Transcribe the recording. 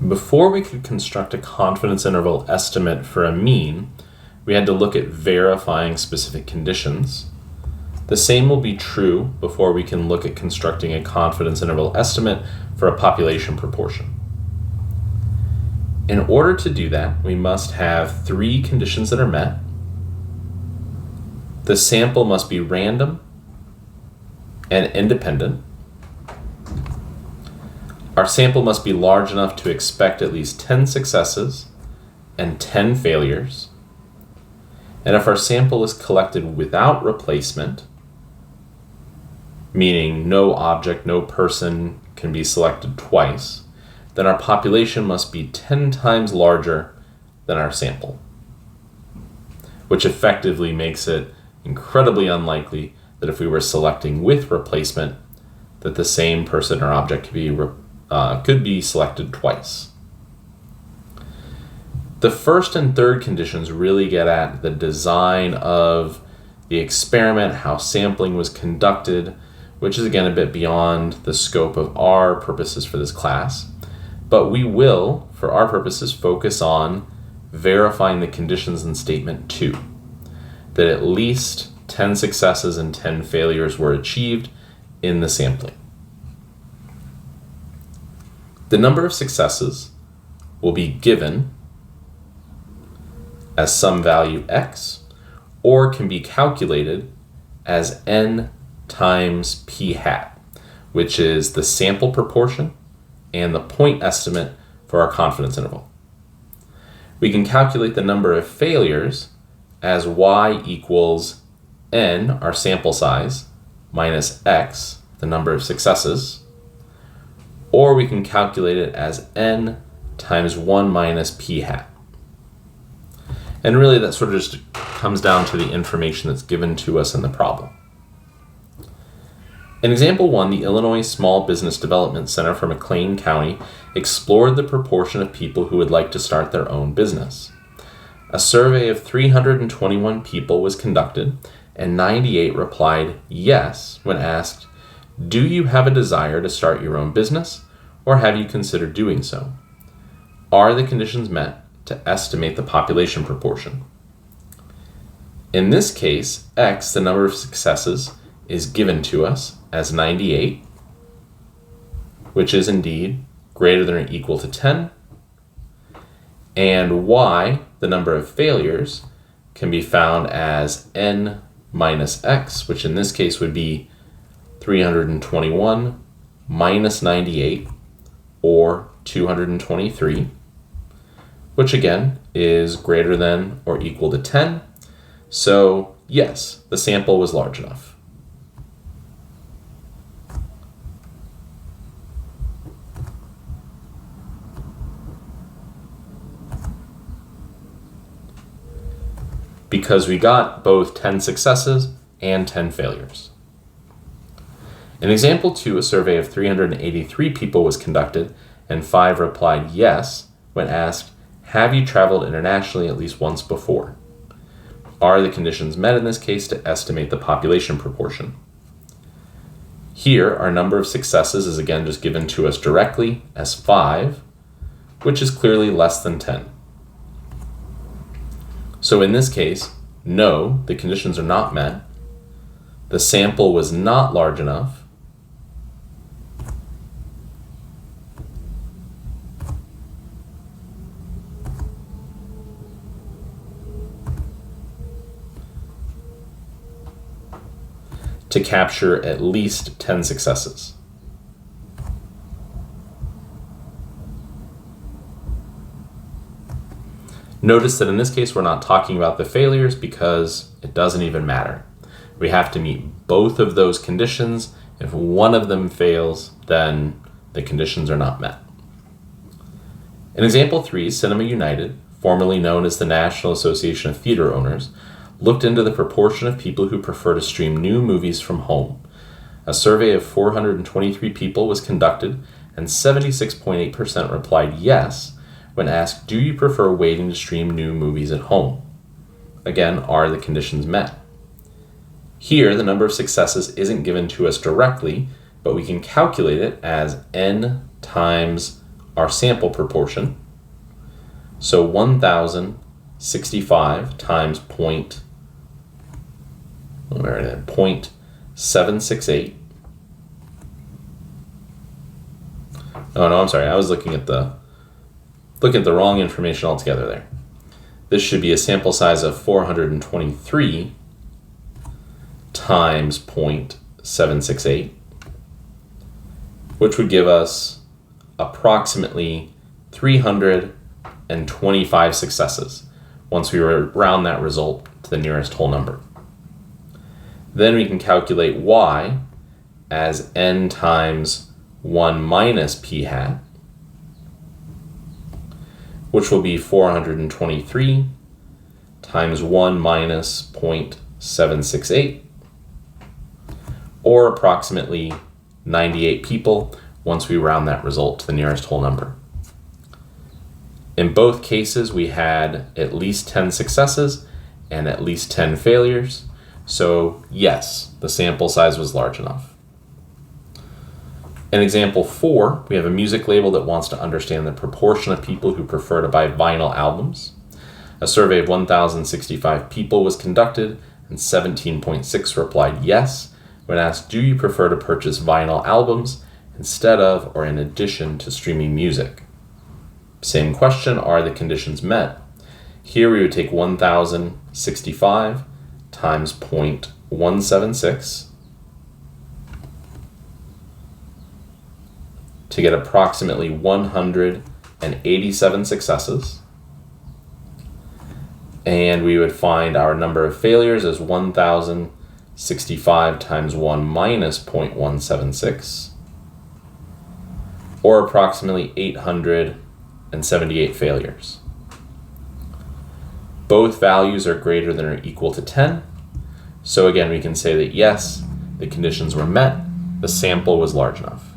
Before we could construct a confidence interval estimate for a mean, we had to look at verifying specific conditions. The same will be true before we can look at constructing a confidence interval estimate for a population proportion. In order to do that, we must have three conditions that are met. The sample must be random and independent. Our sample must be large enough to expect at least 10 successes and 10 failures. And if our sample is collected without replacement, meaning no object, no person can be selected twice, then our population must be 10 times larger than our sample, which effectively makes it incredibly unlikely that if we were selecting with replacement, that the same person or object could be selected twice. The first and third conditions really get at the design of the experiment, how sampling was conducted, which is again a bit beyond the scope of our purposes for this class. But we will, for our purposes, focus on verifying the conditions in statement 2, that at least 10 successes and 10 failures were achieved in the sampling. The number of successes will be given as some value x, or can be calculated as n times p hat, which is the sample proportion and the point estimate for our confidence interval. We can calculate the number of failures as y equals n, our sample size, minus x, the number of successes, or we can calculate it as n times 1 minus p hat. And really that sort of just comes down to the information that's given to us in the problem. In example 1, the Illinois Small Business Development Center for McLean County explored the proportion of people who would like to start their own business. A survey of 321 people was conducted, and 98 replied yes when asked, "Do you have a desire to start your own business, or have you considered doing so? Are the conditions met to estimate the population proportion?" In this case, x, the number of successes, is given to us as 98, which is indeed greater than or equal to 10, and y, the number of failures, can be found as n minus x, which in this case would be 321 minus 98, or 223, which again is greater than or equal to 10. So yes, the sample was large enough. Because we got both 10 successes and 10 failures. In example 2, a survey of 383 people was conducted, and 5 replied yes when asked, "Have you traveled internationally at least once before?" Are the conditions met in this case to estimate the population proportion? Here, our number of successes is again just given to us directly as 5, which is clearly less than 10. So in this case, no, the conditions are not met. The sample was not large enough. To capture at least 10 successes. Notice that in this case, we're not talking about the failures because it doesn't even matter. We have to meet both of those conditions. If one of them fails, then the conditions are not met. In example 3, Cinema United, formerly known as the National Association of Theater Owners, looked into the proportion of people who prefer to stream new movies from home. A survey of 423 people was conducted, and 76.8% replied yes when asked, "Do you prefer waiting to stream new movies at home?" Again, are the conditions met? Here, the number of successes isn't given to us directly, but we can calculate it as n times our sample proportion. So 1,065 times 0.768. Oh no, I'm sorry. I was looking at the wrong information altogether there. This should be a sample size of 423 times 0.768, which would give us approximately 325 successes once we round that result to the nearest whole number. Then we can calculate y as n times 1 minus p hat, which will be 423 times 1 minus 0.768, or approximately 98 people once we round that result to the nearest whole number. In both cases, we had at least 10 successes and at least 10 failures. So yes, the sample size was large enough. In example 4, we have a music label that wants to understand the proportion of people who prefer to buy vinyl albums. A survey of 1,065 people was conducted, and 17.6% replied yes when asked, do you prefer to purchase vinyl albums instead of or in addition to streaming music? Same question, are the conditions met? Here we would take 1,065 times 0.176 to get approximately 187 successes. And we would find our number of failures as 1,065 times 1 minus 0.176, or approximately 878 failures. Both values are greater than or equal to 10. So again, we can say that yes, the conditions were met, the sample was large enough.